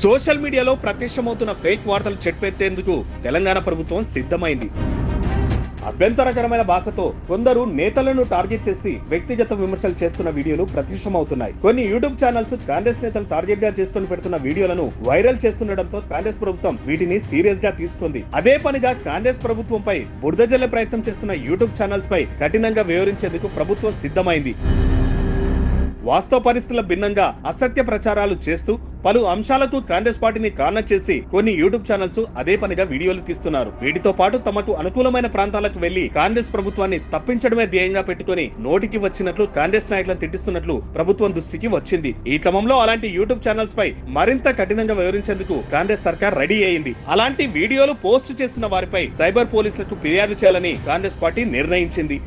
Social మీడియాలో ప్రత్యక్షమవుతున్న fake వార్తలు చెట్పెట్టేందుకు తెలంగాణ ప్రభుత్వం సిద్ధమైంది. అభ్యంతరకరమైన భాషతో కొందరు నేతలను టార్గెట్ చేసి వ్యక్తిగత విమర్శలు చేస్తున్న వీడియోలు ప్రత్యక్షమవుతున్నాయి. కొన్ని యూట్యూబ్ ఛానల్స్ కాంగ్రెస్ నేతలు టార్గెట్ గా చేసుకుని పెడుతున్న వీడియోలను వైరల్ చేస్తుండటంతో కాంగ్రెస్ ప్రభుత్వం వీటిని సీరియస్ గా తీసుకుంది. అదే పనిగా కాంగ్రెస్ ప్రభుత్వంపై బురద జల్లే ప్రయత్నం చేస్తున్న యూట్యూబ్ ఛానల్స్ పై కఠినంగా వ్యవహరించేందుకు ప్రభుత్వం సిద్ధమైంది. వాస్తవ పరిస్థితుల భిన్నంగా అసత్య ప్రచారాలు చేస్తూ పలు అంశాలకు కాంగ్రెస్ పార్టీని కార్నర్ చేసి కొన్ని యూట్యూబ్ ఛానల్స్ అదే పనిగా వీడియోలు తీస్తున్నారు. వీటితో పాటు తమకు అనుకూలమైన ప్రాంతాలకు వెళ్లి కాంగ్రెస్ ప్రభుత్వాన్ని తప్పించడమే ధ్యేయంగా పెట్టుకుని నోటికి వచ్చినట్లు కాంగ్రెస్ నాయకులను తిట్టిస్తున్నట్లు ప్రభుత్వం దృష్టికి వచ్చింది. ఈ క్రమంలో అలాంటి యూట్యూబ్ ఛానల్స్ పై మరింత కఠినంగా వ్యవహరించేందుకు కాంగ్రెస్ సర్కార్ రెడీ అయింది. అలాంటి వీడియోలు పోస్ట్ చేస్తున్న వారిపై సైబర్ పోలీసులకు ఫిర్యాదు చేయాలని కాంగ్రెస్ పార్టీ నిర్ణయించింది.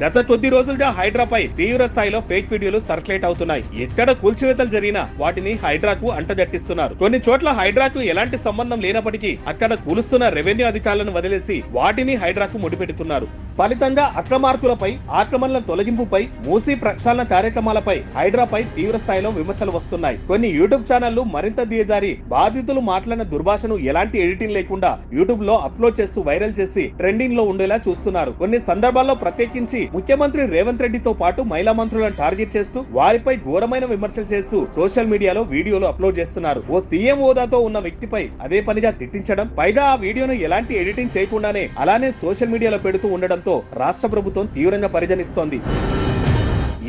గత కొద్ది రోజులుగా హైడ్రాపై తీవ్ర స్థాయిలో ఫేక్ వీడియోలు సర్క్యులేట్ అవుతున్నాయి. ఎక్కడ కూల్చివేతలు జరిగినా వాటిని హైడ్రాకు అంటగట్టిస్తున్నారు. కొన్ని చోట్ల హైడ్రాకు ఎలాంటి సంబంధం లేనప్పటికీ అక్కడ కూలుస్తున్న రెవెన్యూ అధికారులను వదిలేసి వాటిని హైడ్రాకు ముడిపెడుతున్నారు. ఫలితంగా అక్రమార్కులపై, ఆక్రమణల తొలగింపుపై, మూసీ ప్రక్షాళన కార్యక్రమాలపై హైడ్రాపై తీవ్ర స్థాయిలో విమర్శలు వస్తున్నాయి. కొన్ని యూట్యూబ్ ఛానళ్లు మరింత దిగజారి బాధితులు మాట్లాడిన దుర్భాషను ఎలాంటి ఎడిటింగ్ లేకుండా యూట్యూబ్ లో అప్లోడ్ చేస్తూ వైరల్ చేసి ట్రెండింగ్ లో ఉండేలా చూస్తున్నారు. కొన్ని సందర్భాల్లో ప్రత్యేకించి ముఖ్యమంత్రి రేవంత్ రెడ్డితో పాటు మహిళా మంత్రులను టార్గెట్ చేస్తూ వారిపై ఘోరమైన విమర్శలు చేస్తూ సోషల్ మీడియాలో వీడియోలు అప్లోడ్ చేస్తున్నారు. ఓ సీఎం హోదాతో ఉన్న వ్యక్తిపై అదే పనిగా తిట్టించడం, పైగా ఆ వీడియోను ఎలాంటి ఎడిటింగ్ చేయకుండానే అలానే సోషల్ మీడియాలో పెడుతూ ఉండడంతో రాష్ట్ర ప్రభుత్వం తీవ్రంగా పరిగణిస్తోంది.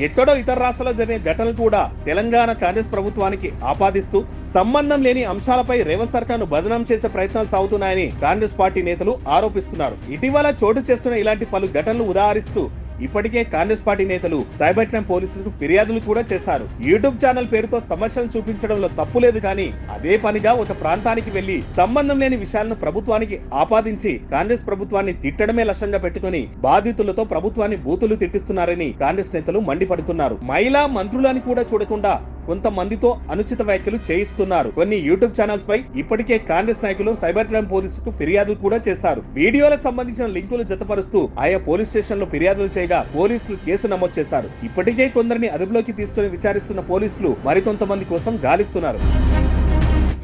ఎక్కడో ఇతర రాష్ట్రాల్లో జరిగిన ఘటనలు కూడా తెలంగాణ కాంగ్రెస్ ప్రభుత్వానికి ఆపాదిస్తూ సంబంధం లేని అంశాలపై రేవంత్ సర్కార్ ను బదనాం చేసే ప్రయత్నాలు సాగుతున్నాయని కాంగ్రెస్ పార్టీ నేతలు ఆరోపిస్తున్నారు. ఇటీవల చోటు చేస్తున్న ఇలాంటి పలు ఘటనలు ఉదాహరిస్తూ ఇప్పటికే కాంగ్రెస్ పార్టీ నేతలు సైబర్ క్రైమ్ పోలీసులకు ఫిర్యాదులు కూడా చేశారు. యూట్యూబ్ ఛానల్ పేరుతో సమస్యలను చూపించడంలో తప్పు లేదు, కానీ అదే పనిగా ఒక ప్రాంతానికి వెళ్లి సంబంధం లేని విషయాలను ప్రభుత్వానికి ఆపాదించి కాంగ్రెస్ ప్రభుత్వాన్ని తిట్టడమే లక్ష్యంగా పెట్టుకుని బాధితులతో ప్రభుత్వాన్ని బూతులు తిట్టిస్తున్నారని కాంగ్రెస్ నేతలు మండిపడుతున్నారు. మహిళా మంత్రులని కూడా చూడకుండా కొంతమందితో అనుచిత వ్యాఖ్యలు చేయిస్తున్నారు. కొన్ని యూట్యూబ్ ఛానల్స్ పై ఇప్పటికే కాంగ్రెస్ నాయకులు సైబర్ క్రైమ్ పోలీసుకు ఫిర్యాదులు కూడా చేశారు. వీడియోలకు సంబంధించిన లింకులు జతపరుస్తూ ఆయా పోలీస్ స్టేషన్ లో ఫిర్యాదులు చేయగా పోలీసులు కేసు నమోదు చేశారు. ఇప్పటికే కొందరిని అదుపులోకి తీసుకుని విచారిస్తున్న పోలీసులు మరికొంతమంది కోసం గాలిస్తున్నారు.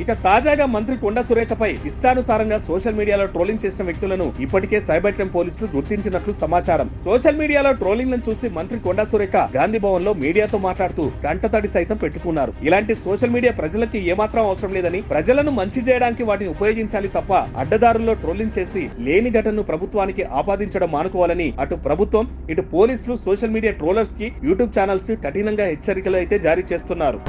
ఇక తాజాగా మంత్రి కొండా సురేఖపై ఇష్టానుసారంగా సోషల్ మీడియాలో ట్రోలింగ్ చేసిన వ్యక్తులను ఇప్పటికే సైబర్ క్రైమ్ పోలీసులు గుర్తించినట్లు సమాచారం. సోషల్ మీడియాలో ట్రోలింగ్ లను చూసి మంత్రి కొండా సురేఖ గాంధీ భవన్ లో మీడియాతో మాట్లాడుతూ కంటతడి సైతం పెట్టుకున్నారు. ఇలాంటి సోషల్ మీడియా ప్రజలకి ఏమాత్రం అవసరం లేదని, ప్రజలను మంచి చేయడానికి వాటిని ఉపయోగించాలి తప్ప అడ్డదారుల్లో ట్రోలింగ్ చేసి లేని ఘటనను ప్రభుత్వానికి ఆపాదించడం మానుకోవాలని అటు ప్రభుత్వం, ఇటు పోలీసులు సోషల్ మీడియా ట్రోలర్స్ కి, యూట్యూబ్ ఛానల్స్ కి కఠినంగా హెచ్చరికలు అయితే జారీ చేస్తున్నారు.